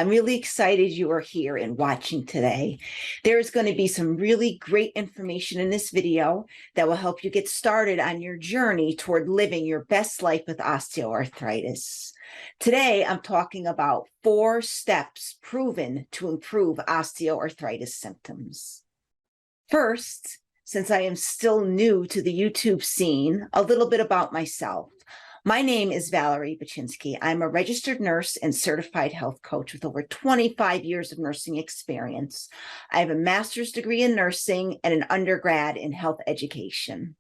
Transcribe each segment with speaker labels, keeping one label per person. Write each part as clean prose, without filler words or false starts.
Speaker 1: I'm really excited you are here and watching today. There's going to be some really great information in this video that will help you get started on your journey toward living your best life with osteoarthritis. Today, I'm talking about 4 steps proven to improve osteoarthritis symptoms. First, since I am still new to the YouTube scene, a little bit about myself. My name is Valerie Baczynski. I'm a registered nurse and certified health coach with over 25 years of nursing experience. I have a master's degree in nursing and an undergrad in health education.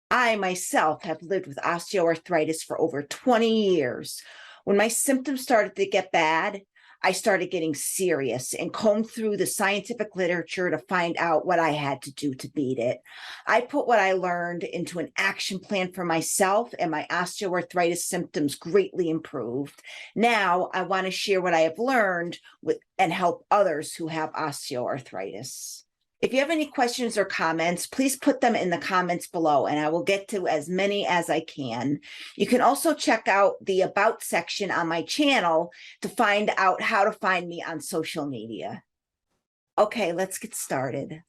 Speaker 1: I myself have lived with osteoarthritis for over 20 years. When my symptoms started to get bad, I started getting serious and combed through the scientific literature to find out what I had to do to beat it. I put what I learned into an action plan for myself, and my osteoarthritis symptoms greatly improved. Now I want to share what I have learned and help others who have osteoarthritis. If you have any questions or comments, please put them in the comments below and I will get to as many as I can. You can also check out the About section on my channel to find out how to find me on social media. Okay, let's get started.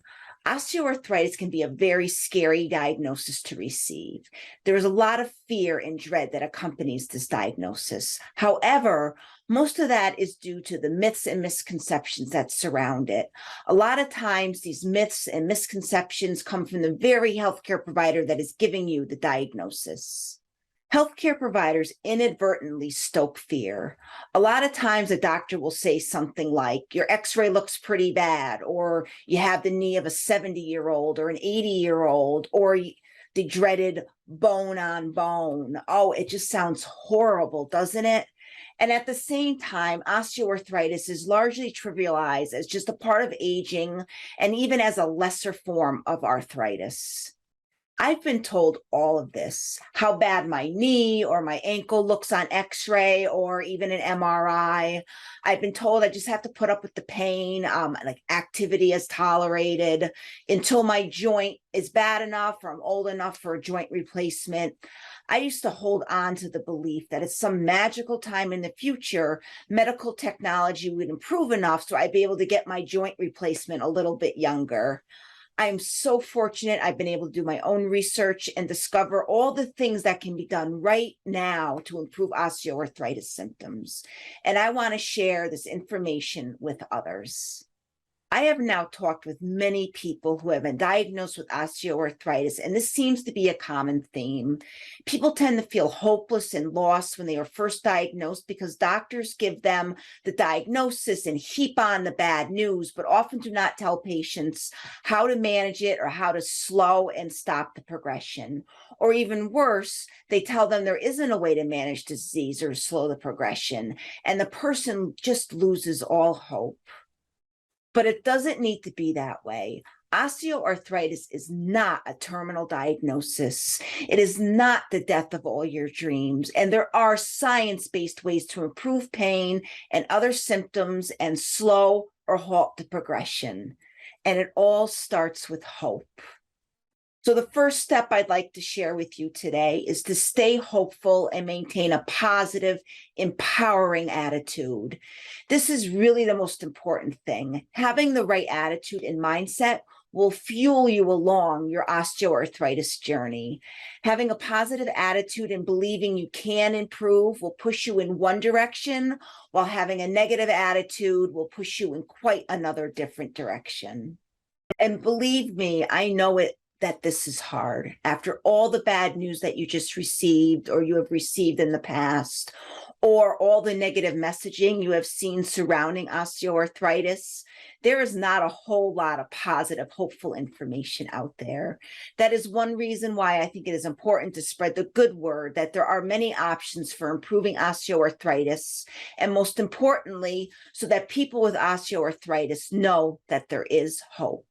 Speaker 1: Osteoarthritis can be a very scary diagnosis to receive. There is a lot of fear and dread that accompanies this diagnosis. However, most of that is due to the myths and misconceptions that surround it. A lot of times, these myths and misconceptions come from the very healthcare provider that is giving you the diagnosis. Healthcare providers inadvertently stoke fear. A lot of times a doctor will say something like, your x-ray looks pretty bad, or you have the knee of a 70-year-old or an 80-year-old, or the dreaded bone on bone. Oh, it just sounds horrible, doesn't it? And at the same time, osteoarthritis is largely trivialized as just a part of aging and even as a lesser form of arthritis. I've been told all of this, how bad my knee or my ankle looks on x-ray or even an MRI. I've been told I just have to put up with the pain, like activity is tolerated until my joint is bad enough or I'm old enough for a joint replacement. I used to hold on to the belief that at some magical time in the future, medical technology would improve enough so I'd be able to get my joint replacement a little bit younger. I'm so fortunate I've been able to do my own research and discover all the things that can be done right now to improve osteoarthritis symptoms. And I want to share this information with others. I have now talked with many people who have been diagnosed with osteoarthritis, and this seems to be a common theme. People tend to feel hopeless and lost when they are first diagnosed because doctors give them the diagnosis and heap on the bad news, but often do not tell patients how to manage it or how to slow and stop the progression. Or even worse, they tell them there isn't a way to manage disease or slow the progression, and the person just loses all hope. But it doesn't need to be that way. Osteoarthritis is not a terminal diagnosis. It is not the death of all your dreams. And there are science-based ways to improve pain and other symptoms and slow or halt the progression. And it all starts with hope. So the first step I'd like to share with you today is to stay hopeful and maintain a positive, empowering attitude. This is really the most important thing. Having the right attitude and mindset will fuel you along your osteoarthritis journey. Having a positive attitude and believing you can improve will push you in one direction, while having a negative attitude will push you in quite another different direction. And believe me, I know that this is hard. After all the bad news that you just received or you have received in the past, or all the negative messaging you have seen surrounding osteoarthritis, there is not a whole lot of positive, hopeful information out there. That is one reason why I think it is important to spread the good word that there are many options for improving osteoarthritis, and most importantly, so that people with osteoarthritis know that there is hope.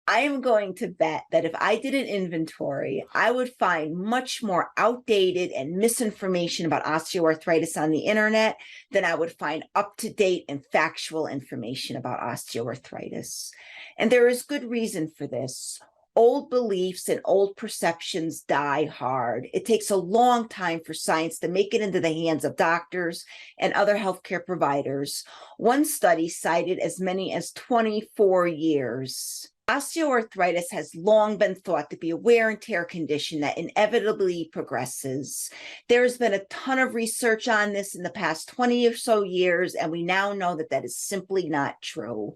Speaker 1: I am going to bet that if I did an inventory, I would find much more outdated and misinformation about osteoarthritis on the internet than I would find up-to-date and factual information about osteoarthritis. And there is good reason for this. Old beliefs and old perceptions die hard. It takes a long time for science to make it into the hands of doctors and other healthcare providers. One study cited as many as 24 years. Osteoarthritis has long been thought to be a wear and tear condition that inevitably progresses. There has been a ton of research on this in the past 20 or so years, and we now know that that is simply not true.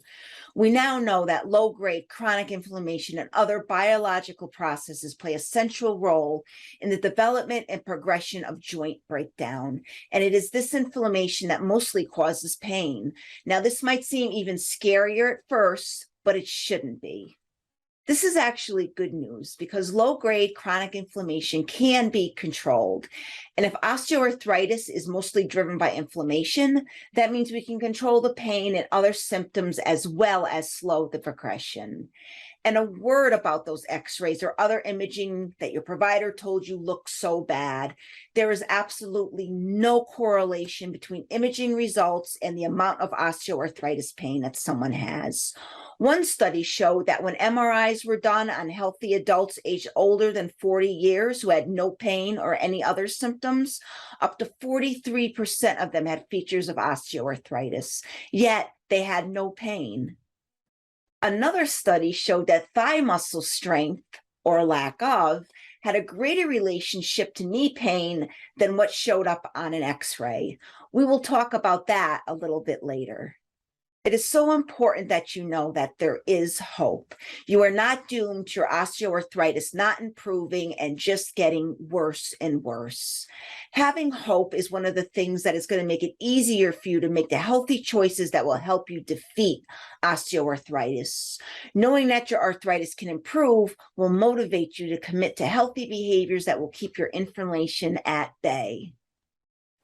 Speaker 1: We now know that low-grade chronic inflammation and other biological processes play a central role in the development and progression of joint breakdown. And it is this inflammation that mostly causes pain. Now, this might seem even scarier at first, but it shouldn't be. This is actually good news because low-grade chronic inflammation can be controlled. And if osteoarthritis is mostly driven by inflammation, that means we can control the pain and other symptoms as well as slow the progression. And a word about those x-rays or other imaging that your provider told you looks so bad. There is absolutely no correlation between imaging results and the amount of osteoarthritis pain that someone has. One study showed that when MRIs were done on healthy adults aged older than 40 years who had no pain or any other symptoms, up to 43% of them had features of osteoarthritis, yet they had no pain. Another study showed that thigh muscle strength, or lack of, had a greater relationship to knee pain than what showed up on an X-ray. We will talk about that a little bit later. It is so important that you know that there is hope. You are not doomed to your osteoarthritis not improving and just getting worse and worse. Having hope is one of the things that is going to make it easier for you to make the healthy choices that will help you defeat osteoarthritis. Knowing that your arthritis can improve will motivate you to commit to healthy behaviors that will keep your inflammation at bay.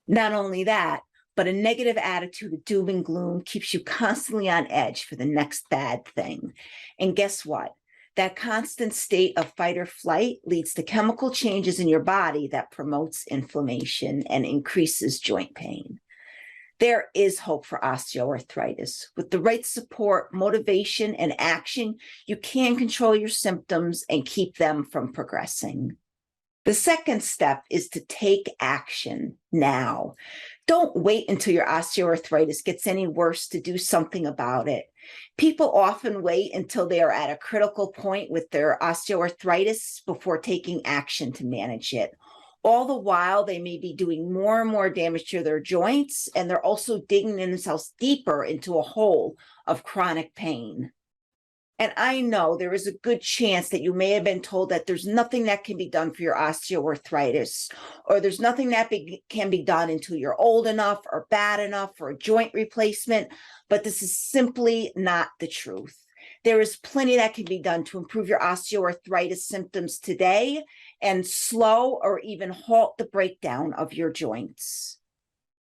Speaker 1: Not only that, but a negative attitude of doom and gloom keeps you constantly on edge for the next bad thing. And guess what? That constant state of fight or flight leads to chemical changes in your body that promotes inflammation and increases joint pain. There is hope for osteoarthritis. With the right support, motivation, and action, you can control your symptoms and keep them from progressing. The second step is to take action now. Don't wait until your osteoarthritis gets any worse to do something about it. People often wait until they are at a critical point with their osteoarthritis before taking action to manage it. All the while, they may be doing more and more damage to their joints, and they're also digging themselves deeper into a hole of chronic pain. And I know there is a good chance that you may have been told that there's nothing that can be done for your osteoarthritis, or there's nothing that can be done until you're old enough or bad enough for a joint replacement, but this is simply not the truth. There is plenty that can be done to improve your osteoarthritis symptoms today and slow or even halt the breakdown of your joints.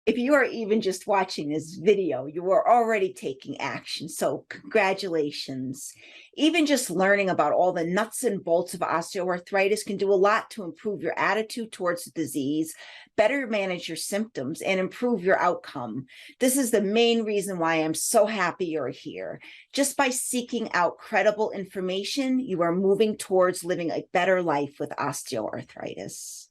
Speaker 1: If you are even just watching this video, you are already taking action, so congratulations. Even just learning about all the nuts and bolts of osteoarthritis can do a lot to improve your attitude towards the disease, better manage your symptoms, and improve your outcome. This is the main reason why I'm so happy you're here. Just by seeking out credible information, you are moving towards living a better life with osteoarthritis.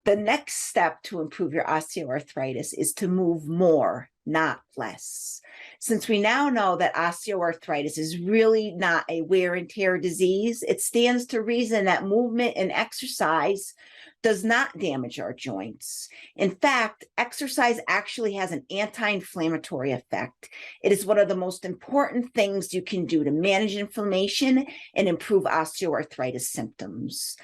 Speaker 1: The next step to improve your osteoarthritis is to move more, not less. Since we now know that osteoarthritis is really not a wear and tear disease, it stands to reason that movement and exercise does not damage our joints. In fact, exercise actually has an anti-inflammatory effect. It is one of the most important things you can do to manage inflammation and improve osteoarthritis symptoms.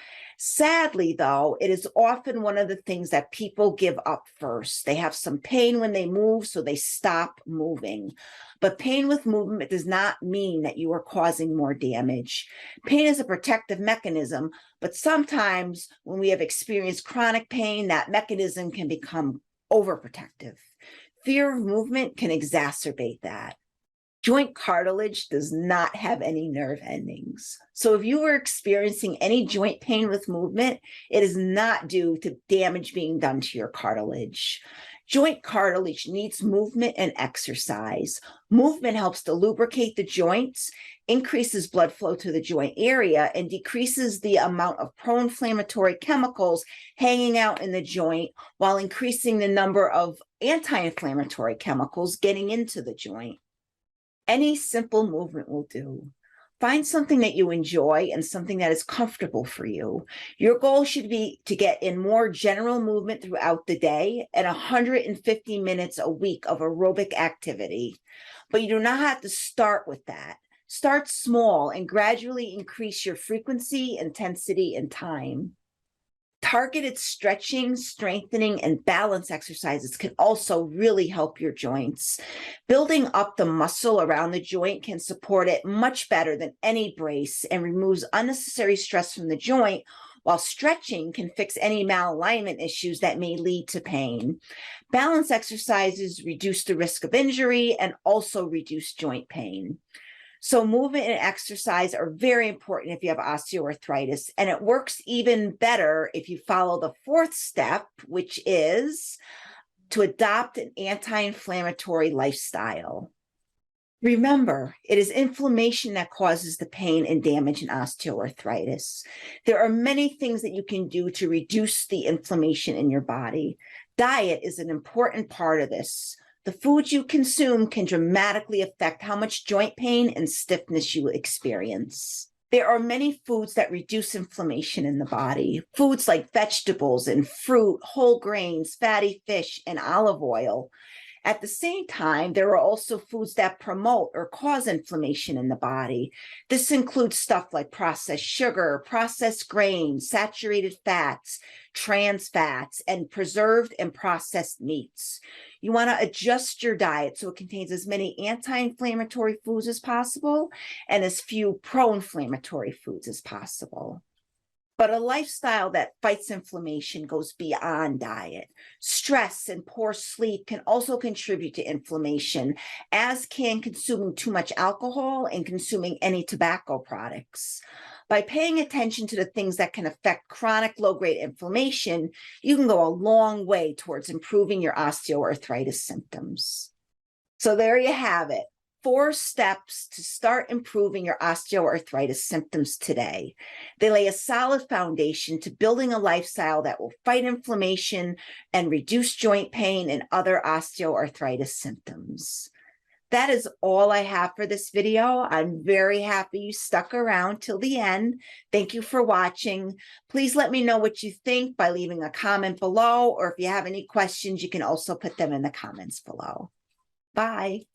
Speaker 1: Sadly, though, it is often one of the things that people give up first. They have some pain when they move, so they stop moving. But pain with movement does not mean that you are causing more damage. Pain is a protective mechanism, but sometimes when we have experienced chronic pain, that mechanism can become overprotective. Fear of movement can exacerbate that. Joint cartilage does not have any nerve endings. So if you are experiencing any joint pain with movement, it is not due to damage being done to your cartilage. Joint cartilage needs movement and exercise. Movement helps to lubricate the joints increases blood flow to the joint area and decreases the amount of pro-inflammatory chemicals hanging out in the joint while increasing the number of anti-inflammatory chemicals getting into the joint. Any simple movement will do. Find something that you enjoy and something that is comfortable for you. Your goal should be to get in more general movement throughout the day and 150 minutes a week of aerobic activity. But you do not have to start with that. Start small and gradually increase your frequency, intensity, and time. Targeted stretching, strengthening, and balance exercises can also really help your joints. Building up the muscle around the joint can support it much better than any brace and removes unnecessary stress from the joint, while stretching can fix any malalignment issues that may lead to pain. Balance exercises reduce the risk of injury and also reduce joint pain. So movement and exercise are very important if you have osteoarthritis, and it works even better if you follow the fourth step, which is to adopt an anti-inflammatory lifestyle. Remember, it is inflammation that causes the pain and damage in osteoarthritis. There are many things that you can do to reduce the inflammation in your body. Diet is an important part of this. The foods you consume can dramatically affect how much joint pain and stiffness you experience. There are many foods that reduce inflammation in the body. Foods like vegetables and fruit, whole grains, fatty fish, and olive oil. At the same time, there are also foods that promote or cause inflammation in the body. This includes stuff like processed sugar, processed grains, saturated fats, trans fats, and preserved and processed meats. You want to adjust your diet so it contains as many anti-inflammatory foods as possible and as few pro-inflammatory foods as possible. But a lifestyle that fights inflammation goes beyond diet. Stress and poor sleep can also contribute to inflammation, as can consuming too much alcohol and consuming any tobacco products. By paying attention to the things that can affect chronic low-grade inflammation, you can go a long way towards improving your osteoarthritis symptoms. So there you have it. 4 steps to start improving your osteoarthritis symptoms today. They lay a solid foundation to building a lifestyle that will fight inflammation and reduce joint pain and other osteoarthritis symptoms. That is all I have for this video. I'm very happy you stuck around till the end. Thank you for watching. Please let me know what you think by leaving a comment below, or if you have any questions, you can also put them in the comments below. Bye.